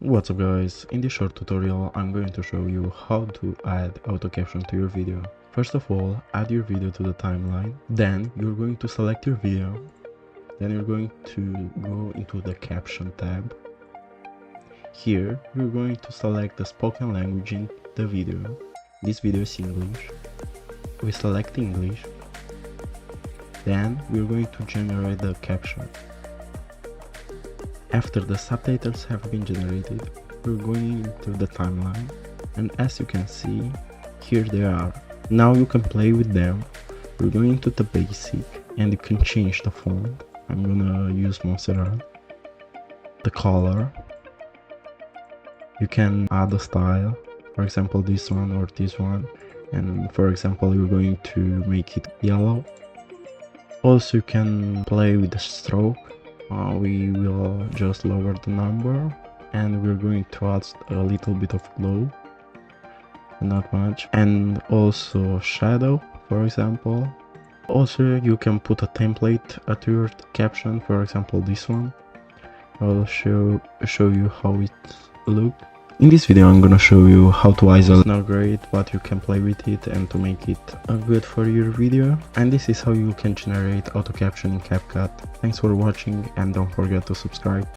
What's up guys, in this short tutorial I'm going to show you how to add auto caption to your video. First of all, add your video to the timeline, then you're going to select your video, then you're going to go into the caption tab. Here you're going to select the spoken language in the video. This video is English. We select English, then we're going to generate the caption. After the subtitles have been generated, we're going into the timeline, and as you can see, here they are. Now you can play with them. We're going to the basic, and you can change the font. I'm gonna use Montserrat. The color. You can add a style, for example this one or this one, and for example you're going to make it yellow. Also you can play with the stroke. We will just lower the number, and we're going to add a little bit of glow, not much, and also shadow, for example. Also you can put a template at your caption, for example this one. I'll show you how it looks. In this video I'm gonna show you how to isolate. It's not great, but you can play with it and to make it good for your video. And this is how you can generate auto caption in CapCut. Thanks for watching, and don't forget to subscribe.